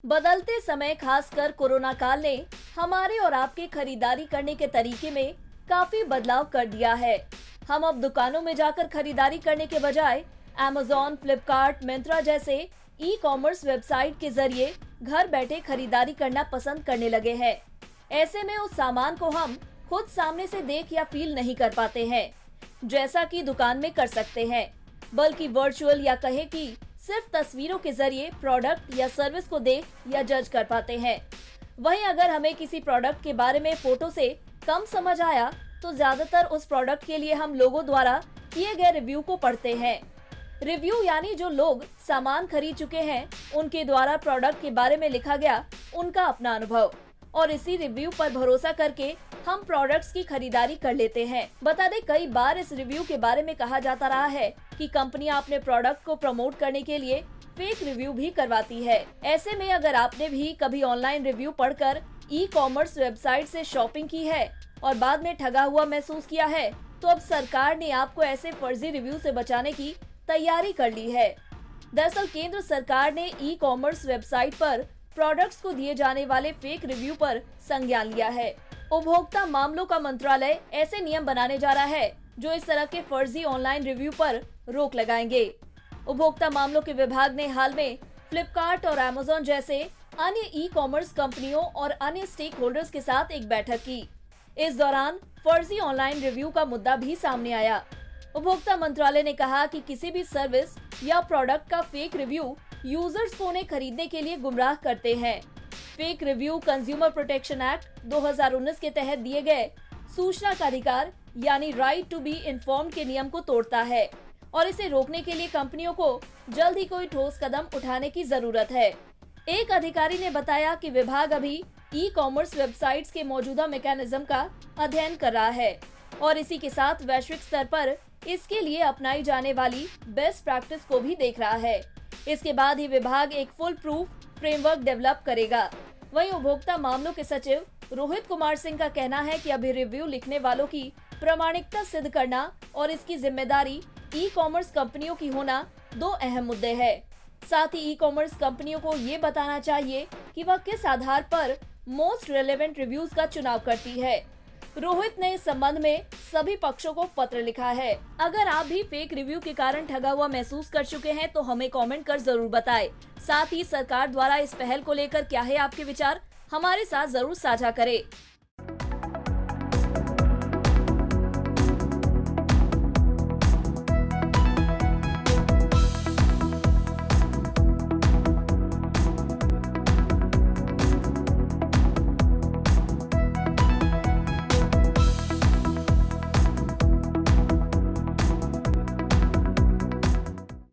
बदलते समय खासकर कोरोना काल ने हमारे और आपके खरीदारी करने के तरीके में काफी बदलाव कर दिया है। हम अब दुकानों में जाकर खरीदारी करने के बजाय Amazon, फ्लिपकार्ट, मिंत्रा जैसे ई कॉमर्स वेबसाइट के जरिए घर बैठे खरीदारी करना पसंद करने लगे हैं। ऐसे में उस सामान को हम खुद सामने से देख या फील नहीं कर पाते हैं, जैसा कि दुकान में कर सकते हैं, बल्कि वर्चुअल या कहे कि सिर्फ तस्वीरों के जरिए प्रोडक्ट या सर्विस को देख या जज कर पाते हैं। वहीं अगर हमें किसी प्रोडक्ट के बारे में फोटो से कम समझ आया तो ज्यादातर उस प्रोडक्ट के लिए हम लोगों द्वारा किए गए रिव्यू को पढ़ते हैं। रिव्यू यानी जो लोग सामान खरीद चुके हैं उनके द्वारा प्रोडक्ट के बारे में लिखा गया उनका अपना अनुभव, और इसी रिव्यू पर भरोसा करके हम प्रोडक्ट्स की खरीदारी कर लेते हैं। बता दें, कई बार इस रिव्यू के बारे में कहा जाता रहा है कि कंपनियां अपने प्रोडक्ट को प्रमोट करने के लिए फेक रिव्यू भी करवाती है। ऐसे में अगर आपने भी कभी ऑनलाइन रिव्यू पढ़कर ई कॉमर्स वेबसाइट से शॉपिंग की है और बाद में ठगा हुआ महसूस किया है, तो अब सरकार ने आपको ऐसे फर्जी रिव्यू से बचाने की तैयारी कर ली है। दरअसल केंद्र सरकार ने ई कॉमर्स वेबसाइट पर प्रोडक्ट्स को दिए जाने वाले फेक रिव्यू पर संज्ञान लिया है। उपभोक्ता मामलों का मंत्रालय ऐसे नियम बनाने जा रहा है जो इस तरह के फर्जी ऑनलाइन रिव्यू पर रोक लगाएंगे। उपभोक्ता मामलों के विभाग ने हाल में फ्लिपकार्ट और Amazon जैसे अन्य ई कॉमर्स कंपनियों और अन्य स्टेक होल्डर्स के साथ एक बैठक की। इस दौरान फर्जी ऑनलाइन रिव्यू का मुद्दा भी सामने आया। उपभोक्ता मंत्रालय ने कहा कि किसी भी सर्विस या प्रोडक्ट का फेक रिव्यू यूजर्स को उन्हें खरीदने के लिए गुमराह करते हैं। Fake review consumer protection act 2019 के तहत दिए गए सूचना का अधिकार यानी राइट टू बी इन्फॉर्म्ड के नियम को तोड़ता है, और इसे रोकने के लिए कंपनियों को जल्द ही कोई ठोस कदम उठाने की जरूरत है। एक अधिकारी ने बताया कि विभाग अभी ई कॉमर्स वेबसाइट्स के मौजूदा मैकेनिज्म का अध्ययन कर रहा है और इसी के साथ वैश्विक स्तर पर इसके लिए अपनाई जाने वाली बेस्ट प्रैक्टिस को भी देख रहा है। इसके बाद ही विभाग एक फुल प्रूफ फ्रेमवर्क डेवलप करेगा। वहीं उपभोक्ता मामलों के सचिव रोहित कुमार सिंह का कहना है कि अभी रिव्यू लिखने वालों की प्रामाणिकता सिद्ध करना और इसकी जिम्मेदारी ई कॉमर्स कंपनियों की होना दो अहम मुद्दे हैं। साथ ही ई कॉमर्स कंपनियों को ये बताना चाहिए कि वह किस आधार पर मोस्ट रेलेवेंट रिव्यूज का चुनाव करती है। रोहित ने इस संबंध में सभी पक्षों को पत्र लिखा है। अगर आप भी फेक रिव्यू के कारण ठगा हुआ महसूस कर चुके हैं तो हमें कमेंट कर जरूर बताएं। साथ ही सरकार द्वारा इस पहल को लेकर क्या है आपके विचार, हमारे साथ जरूर साझा करें।